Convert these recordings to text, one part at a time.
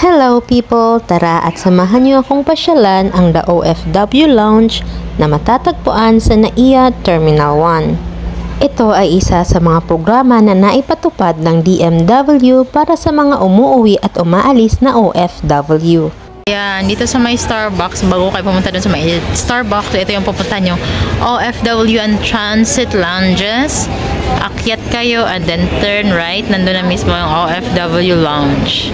Hello people! Tara at samahan niyo akong pasyalan ang The OFW Lounge na matatagpuan sa NAIA Terminal 1. Ito ay isa sa mga programa na naipatupad ng DMW para sa mga umuuwi at umaalis na OFW. Yan, dito sa may Starbucks, bago kayo pumunta dun sa may Starbucks, ito yung pupunta nyo, OFW and Transit Lounges. Akyat kayo and then turn right, nandun na mismo yung OFW Lounge.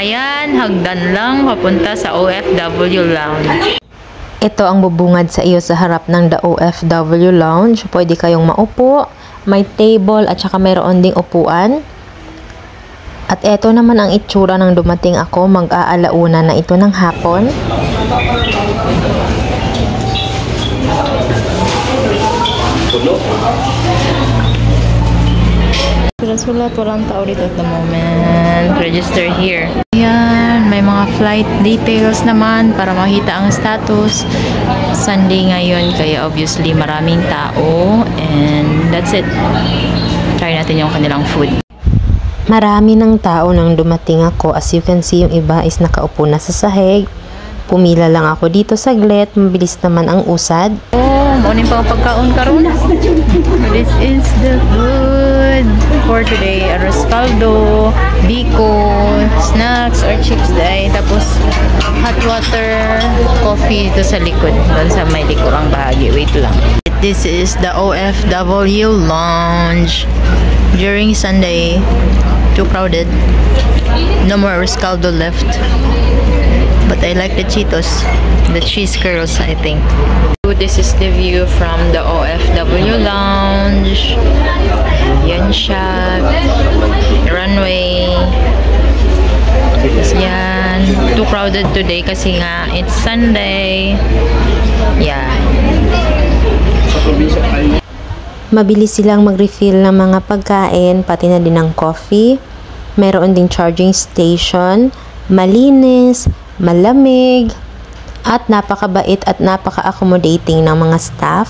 Ayan, hagdan lang papunta sa OFW Lounge. Ito ang bubungad sa iyo sa harap ng The OFW Lounge. Pwede kayong maupo, may table at saka mayroon ding upuan. At ito naman ang itsura ng dumating ako, mag-aalauna na ito ng hapon. Sulat, walang tao dito at the moment. Register here. Ayan, may mga flight details naman para makita ang status. Sunday ngayon, kaya obviously maraming tao. And that's it. Try natin yung kanilang food. Marami ng tao nang dumating ako. As you can see, yung iba is nakaupo na sa sahig. Pumila lang ako dito saglit. Mabilis naman ang usad. Oh, maunin pa ang pagkaon karon. This is the food for today. Arroz caldo, biko, snacks or chips day. Tapos hot water, coffee dito sa likod. Doon sa may likurang bahagi. Wait lang. This is the OFW Lounge. During Sunday, too crowded. No more arroz caldo left. But I like the Cheetos, the cheese curls, I think. This is the view from the OFW Lounge. Yan siya. Runway. Yan. Too crowded today kasi nga it's Sunday. Yeah. Mabilis silang mag-refill ng mga pagkain, pati na din ng coffee. Mayroon ding charging station. Malinis, malamig, at napakabait at napaka-accommodating ng mga staff.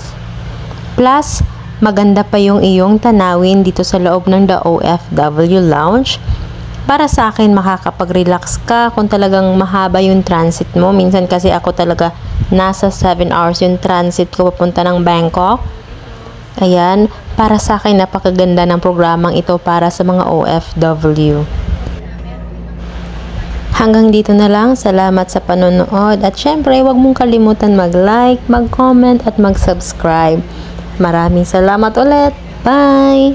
Plus, maganda pa yung iyong tanawin dito sa loob ng The OFW Lounge. Para sa akin, makakapag-relax ka kung talagang mahaba yung transit mo. Minsan kasi ako talaga nasa 7 hours yung transit ko papunta ng Bangkok. Ayan, para sa akin napakaganda ng programang ito para sa mga OFW. Hanggang dito na lang. Salamat sa panonood. At syempre, huwag mong kalimutan mag-like, mag-comment at mag-subscribe. Maraming salamat ulit. Bye!